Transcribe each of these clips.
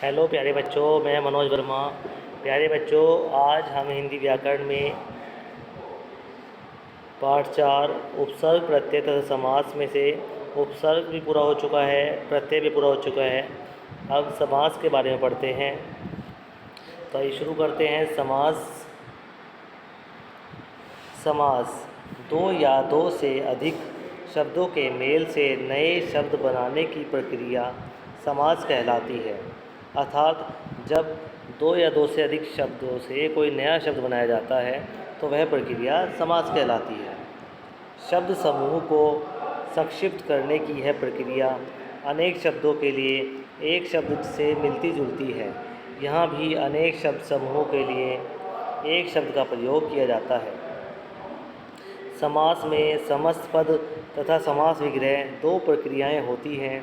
Hello प्यारे बच्चों, मैं मनोज वर्मा। प्यारे बच्चों, आज हम हिंदी व्याकरण में पाठ 4 उपसर्ग प्रत्यय तथा समास में से उपसर्ग भी पूरा हो चुका है, प्रत्यय भी पूरा हो चुका है। अब समास के बारे में पढ़ते हैं। तो आइए शुरू करते हैं। समास दो या दो से अधिक शब्दों के मेल से नए शब्द बनाने की प्रक्रिया समास कहलाती है। अर्थात जब दो या दो से अधिक शब्दों से कोई नया शब्द बनाया जाता है तो वह प्रक्रिया समास कहलाती है। शब्द समूह को संक्षिप्त करने की यह प्रक्रिया अनेक शब्दों के लिए एक शब्द से मिलती जुलती है। यहाँ भी अनेक शब्द समूहों के लिए एक शब्द का प्रयोग किया जाता है। समास में समस्त पद तथा समास विग्रह दो प्रक्रियाएं होती हैं,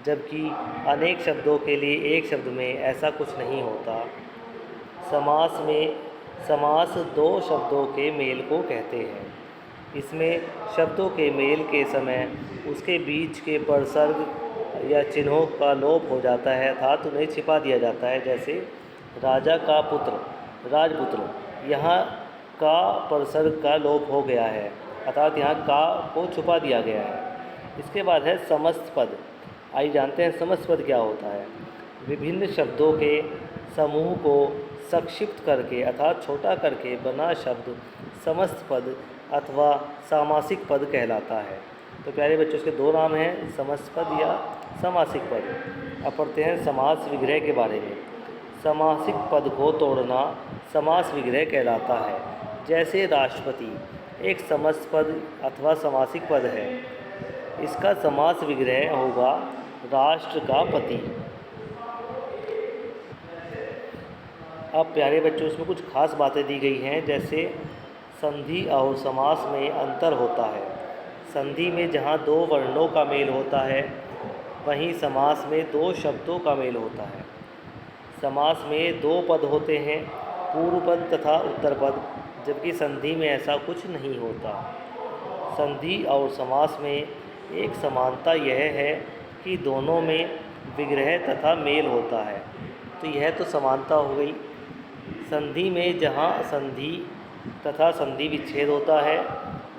जबकि अनेक शब्दों के लिए एक शब्द में ऐसा कुछ नहीं होता। समास में समास दो शब्दों के मेल को कहते हैं। इसमें शब्दों के मेल के समय उसके बीच के परसर्ग या चिन्हों का लोप हो जाता है, अर्थात उन्हें छिपा दिया जाता है। जैसे राजा का पुत्र, राजपुत्र, यहाँ का परसर्ग का लोप हो गया है, अर्थात यहाँ का को छुपा दिया गया है। इसके बाद है समस्त पद। आइए जानते हैं समस्त पद क्या होता है। विभिन्न शब्दों के समूह को संक्षिप्त करके अर्थात छोटा करके बना शब्द समस्त पद अथवा सामासिक पद कहलाता है। तो प्यारे बच्चों, इसके दो नाम हैं, समस्त पद या सामासिक पद। अब पढ़ते हैं समास विग्रह के बारे में। सामासिक पद को तोड़ना समास विग्रह कहलाता है। जैसे राष्ट्रपति एक समस्त पद अथवा सामासिक पद है, इसका समास विग्रह होगा राष्ट्र का पति। अब प्यारे बच्चों, इसमें कुछ खास बातें दी गई हैं। जैसे संधि और समास में अंतर होता है। संधि में जहाँ दो वर्णों का मेल होता है, वहीं समास में दो शब्दों का मेल होता है। समास में दो पद होते हैं, पूर्व पद तथा उत्तर पद, जबकि संधि में ऐसा कुछ नहीं होता। संधि और समास में एक समानता यह है कि दोनों में विग्रह तथा मेल होता है। तो यह तो समानता हो गई। संधि में जहाँ संधि तथा संधि विच्छेद होता है,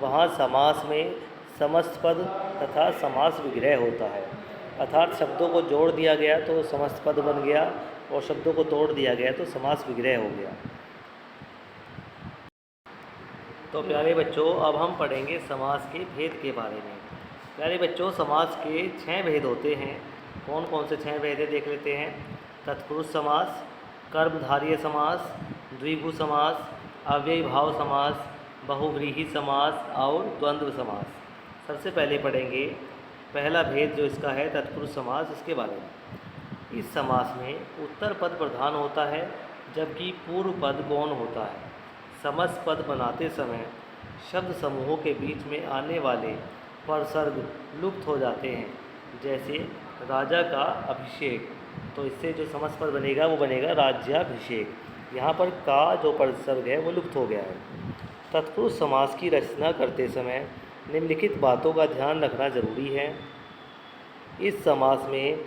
वहाँ समास में समस्त पद तथा समास विग्रह होता है। अर्थात शब्दों को जोड़ दिया गया तो समस्त पद बन गया और शब्दों को तोड़ दिया गया तो समास विग्रह हो गया। तो प्यारे बच्चों, अब हम पढ़ेंगे समास के भेद के बारे में। प्यारे बच्चों, समास के 6 भेद होते हैं। कौन कौन से 6 भेद हैं देख लेते हैं। तत्पुरुष समास, कर्मधारय समास, द्विगु समास, अव्ययी भाव समास, बहुव्रीहि समास और द्वंद्व समास। सबसे पहले पढ़ेंगे पहला भेद जो इसका है तत्पुरुष समास, इसके बारे में। इस समास में उत्तर पद प्रधान होता है, जबकि पूर्व पद गौण होता है। समस्त पद बनाते समय शब्द समूहों के बीच में आने वाले परसर्ग लुप्त हो जाते हैं। जैसे राजा का अभिषेक, तो इससे जो समस्त पद बनेगा वो बनेगा राज्याभिषेक। यहाँ पर का जो परसर्ग है वो लुप्त हो गया है। तत्पुरुष समास की रचना करते समय निम्नलिखित बातों का ध्यान रखना जरूरी है। इस समास में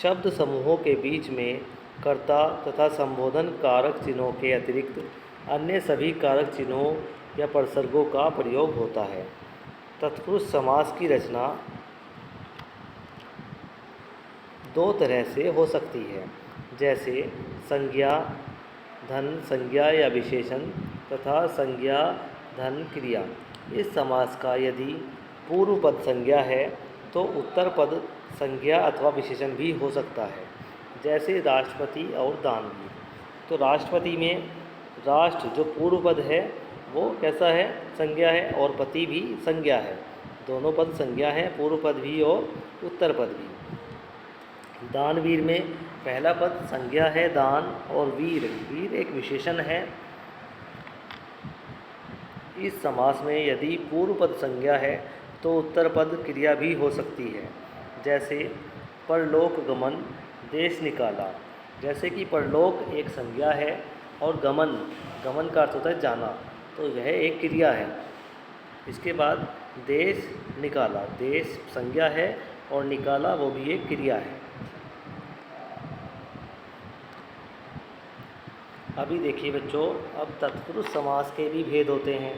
शब्द समूहों के बीच में कर्ता तथा संबोधन कारक चिन्हों के अतिरिक्त अन्य सभी कारक चिन्हों या परसर्गों का प्रयोग होता है। तत्पुरुष समास की रचना दो तरह से हो सकती है, जैसे संज्ञा धन संज्ञा या विशेषण तथा संज्ञा धन क्रिया। इस समास का यदि पूर्व पद संज्ञा है तो उत्तर पद संज्ञा अथवा विशेषण भी हो सकता है, जैसे राष्ट्रपति और दानवीर। तो राष्ट्रपति में राष्ट्र जो पूर्व पद है वो कैसा है, संज्ञा है, और पति भी संज्ञा है। दोनों पद संज्ञा हैं, पूर्व पद भी और उत्तर पद भी। दानवीर में पहला पद संज्ञा है दान, और वीर वीर एक विशेषण है। इस समास में यदि पूर्व पद संज्ञा है तो उत्तर पद क्रिया भी हो सकती है, जैसे परलोक गमन, देश निकाला। जैसे कि परलोक एक संज्ञा है और गमन गमन का अर्थ होता है जाना, तो यह एक क्रिया है। इसके बाद देश निकाला, देश संज्ञा है और निकाला वो भी एक क्रिया है। अभी देखिए बच्चों, अब तत्पुरुष समास के भी भेद होते हैं।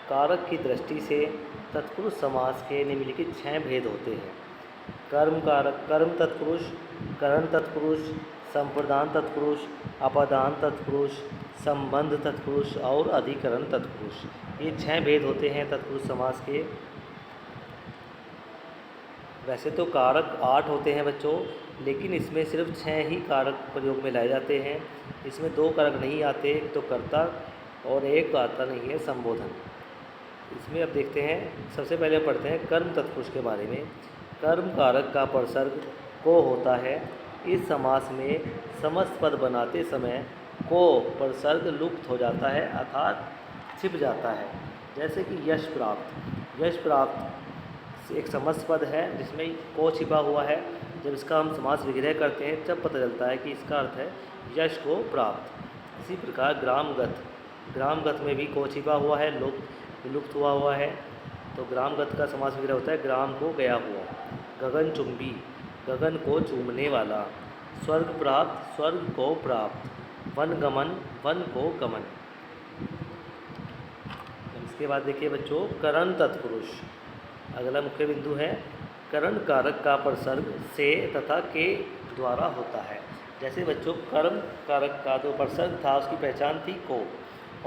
कारक की दृष्टि से तत्पुरुष समास के निम्नलिखित 6 भेद होते हैं। कर्म कारक, कर्म तत्पुरुष, करण तत्पुरुष, संप्रदान तत्पुरुष, अपादान तत्पुरुष, संबंध तत्पुरुष और अधिकरण तत्पुरुष। ये 6 भेद होते हैं तत्पुरुष समास के। वैसे तो कारक 8 होते हैं बच्चों, लेकिन इसमें सिर्फ 6 ही कारक प्रयोग में लाए जाते हैं। इसमें 2 कारक नहीं आते, एक तो कर्ता और एक आता नहीं है संबोधन। इसमें अब देखते हैं, सबसे पहले पढ़ते हैं कर्म तत्पुरुष के बारे में। कर्म कारक का प्रसर्ग को होता है। इस समास में समस्त पद बनाते समय को प्रसर्ग लुप्त हो जाता है अर्थात छिप जाता है। जैसे कि यश प्राप्त, यश प्राप्त एक समस्त पद है जिसमें को छिपा हुआ है। जब इसका हम समास विग्रह करते हैं तब पता चलता है कि इसका अर्थ है यश को प्राप्त। इसी प्रकार ग्रामगत, ग्रामगत में भी को छिपा हुआ है, विलुप्त हुआ है, तो ग्रामगत का समास विग्रह होता है ग्राम को गया हुआ। गगनचुंबी, गगन को चूमने वाला। स्वर्ग प्राप्त, स्वर्ग को प्राप्त। वनगमन, वन को गमन। इसके बाद देखिए बच्चों, करण तत्पुरुष अगला मुख्य बिंदु है। करण कारक का प्रसर्ग से तथा के द्वारा होता है। जैसे बच्चों कर्म कारक का जो प्रसर्ग था उसकी पहचान थी को,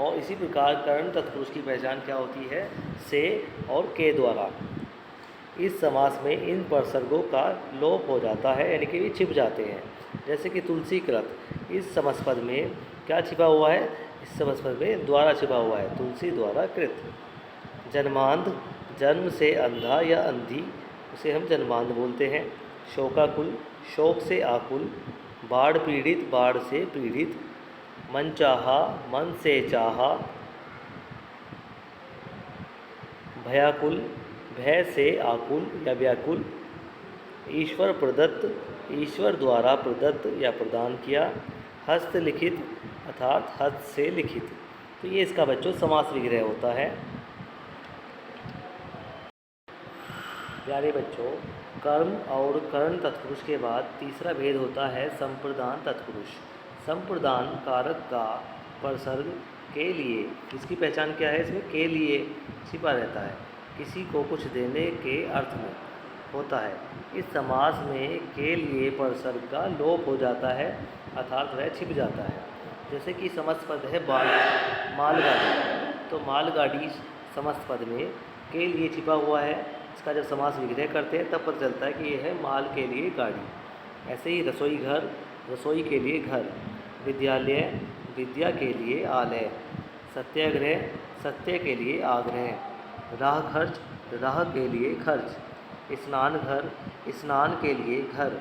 और इसी प्रकार करण तत्पुरुष की पहचान क्या होती है, से और के द्वारा। इस समास में इन प्रसर्गों का लोप हो जाता है, यानी कि वे छिप जाते हैं। जैसे कि तुलसी कृत, इस समस्पद में क्या छिपा हुआ है, इस समस्पद में द्वारा छिपा हुआ है, तुलसी द्वारा कृत। जन्मांध, जन्म से अंधा या अंधी, उसे हम जन्मांध बोलते हैं। शोकाकुल, शोक से आकुल। बाढ़ पीड़ित, बाढ़ से पीड़ित। मन चाहा, मन से चाहा। भयाकुल, भय से आकुल या व्याकुल। ईश्वर प्रदत्त, ईश्वर द्वारा प्रदत्त या प्रदान किया। हस्तलिखित अर्थात हस्त से लिखित। तो ये इसका बच्चों समास विग्रह होता है। प्यारे बच्चों, कर्म और करण तत्पुरुष के बाद तीसरा भेद होता है संप्रदान तत्पुरुष। संप्रदान कारक का प्रसर्ग के लिए, इसकी पहचान क्या है, इसमें के लिए छिपा रहता है, किसी को कुछ देने के अर्थ में होता है। इस समास में के लिए प्रसर्ग का लोप हो जाता है अर्थात वह छिप जाता है। जैसे कि समस्त पद है मालगाड़ी, तो मालगाड़ी समस्त पद में के लिए छिपा हुआ है। इसका जब समास विग्रह करते हैं तब पता चलता है कि यह है माल के लिए गाड़ी। ऐसे ही रसोई घर, रसोई के लिए घर। विद्यालय, विद्या के लिए आलय। सत्याग्रह, सत्य के लिए आग्रह। राह खर्च, राह के लिए खर्च। स्नान घर, स्नान के लिए घर।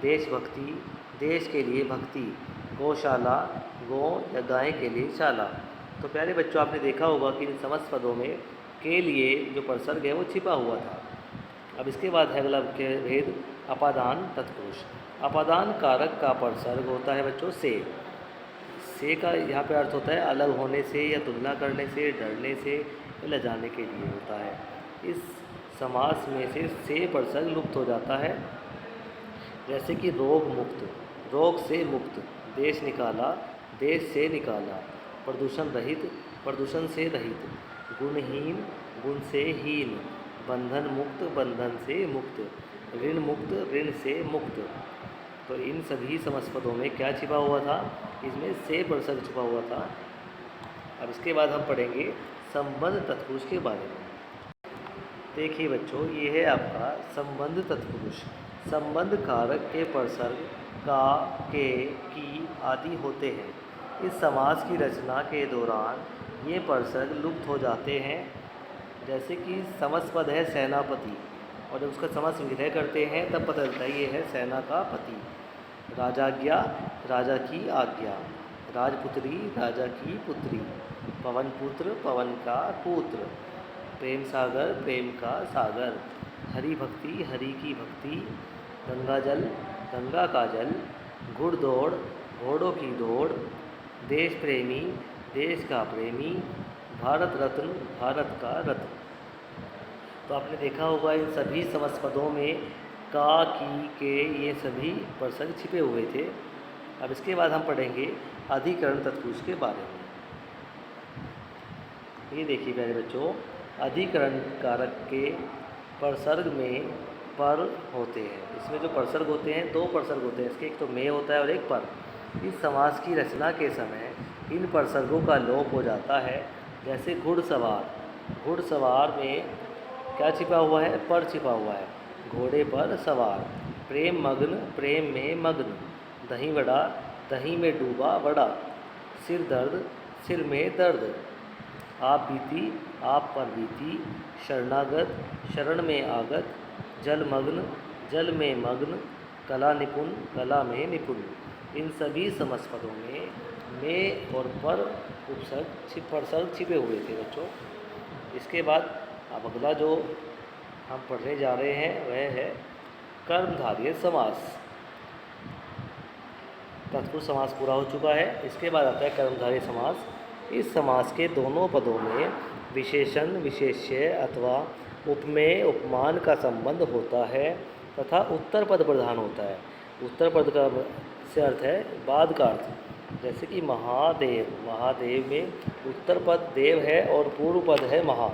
देशभक्ति, देश के लिए भक्ति। गौशाला, गौ या गाय के लिए शाला। तो प्यारे बच्चों, आपने देखा होगा कि इन समस्त पदों में के लिए जो प्रसर्ग है वो छिपा हुआ था। अब इसके बाद है अगला मुख्य भेद अपादान तत्पुरुष। अपादान कारक का प्रसर्ग होता है बच्चों से का यहाँ पे अर्थ होता है अलग होने से या तुलना करने से, डरने से या लजाने के लिए होता है। इस समास में से प्रसर्ग लुप्त हो जाता है। जैसे कि रोग मुक्त, रोग से मुक्त। देश निकाला, देश से निकाला। प्रदूषण रहित, प्रदूषण से रहित। गुणहीन, गुण से हीन। बंधन मुक्त, बंधन से मुक्त। ऋण मुक्त, ऋण से मुक्त। तो इन सभी समस्त पदों में क्या छिपा हुआ था, इसमें से प्रसर्ग छिपा हुआ था। अब इसके बाद हम पढ़ेंगे संबंध तत्पुरुष के बारे में। देखिए बच्चों, ये है आपका संबंध तत्पुरुष। संबंध कारक के प्रसर्ग का, के, की आदि होते हैं। इस समास की रचना के दौरान ये प्रसर्ग लुप्त हो जाते हैं। जैसे कि समस्त पद है सेनापति, और जब उसका समास विग्रह करते हैं तब पता चलता है ये है सेना का पति। राजाज्ञा, राजा की आज्ञा। राजपुत्री, राजा की पुत्री। पवन पुत्र, पवन का पुत्र। प्रेम सागर, प्रेम का सागर। हरि भक्ति, हरि की भक्ति। गंगा जल, गंगा का जल। घुड़दौड़, घोड़ों की दौड़। देश प्रेमी, देश का प्रेमी। भारत रत्न, भारत का रत्न। तो आपने देखा होगा इन सभी समस्त पदों में का, की, के, ये सभी प्रसर्ग छिपे हुए थे। अब इसके बाद हम पढ़ेंगे अधिकरण तत्पुरुष के बारे में। ये देखिए प्यारे बच्चों, अधिकरण कारक के परसर्ग में पर होते हैं। इसमें जो परसर्ग होते हैं, दो परसर्ग होते हैं इसके, एक तो में होता है और एक पर। इस समास की रचना के समय इन परसर्गों का लोप हो जाता है। जैसे घुड़सवार, घुड़सवार में क्या छिपा हुआ है? पर छिपा हुआ है, घोड़े पर सवार। प्रेम मग्न, प्रेम में मग्न। दही वड़ा, दही में डूबा वड़ा। सिर दर्द, सिर में दर्द। आप बीती, आप पर बीती। शरणागत, शरण में आगत। जलमग्न, जल में मग्न। कला निपुण, कला में निपुण। इन सभी समस्पदों में और पर उपसर्ग परसर्ग छिपे हुए थे बच्चों। इसके बाद अब अगला जो हम पढ़ने जा रहे हैं वह है कर्मधारय समास। तत्पुरुष समास पूरा हो चुका है, इसके बाद आता है कर्मधारय समास। इस समास के दोनों पदों में विशेषण विशेष्य अथवा उपमेय उपमान का संबंध होता है तथा उत्तर पद प्रधान होता है। उत्तर पद का से अर्थ है बाद का अर्थ। जैसे कि महादेव, महादेव में उत्तर पद देव है और पूर्व पद है महा,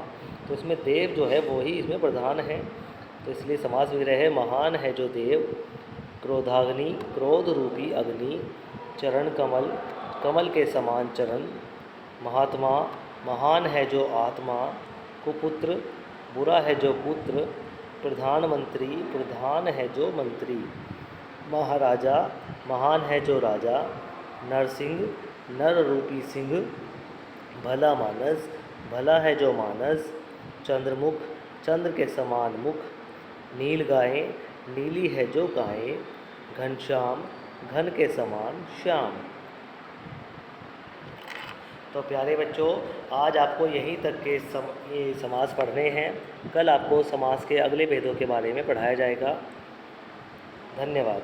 तो इसमें देव जो है वो ही इसमें प्रधान है, तो इसलिए समास विग्रह है महान है जो देव। क्रोधाग्नि, क्रोध रूपी अग्नि। चरण कमल, कमल के समान चरण। महात्मा, महान है जो आत्मा। कुपुत्र, बुरा है जो पुत्र। प्रधानमंत्री, प्रधान है जो मंत्री। महाराजा, महान है जो राजा। नरसिंह, नर रूपी सिंह। भला मानस, भला है जो मानस। चंद्रमुख, चंद्र के समान मुख। नील गाय, नीली है जो गायें। घनश्याम, घन के समान श्याम। तो प्यारे बच्चों, आज आपको यहीं तक के ये समास पढ़ने हैं। कल आपको समास के अगले भेदों के बारे में पढ़ाया जाएगा। धन्यवाद।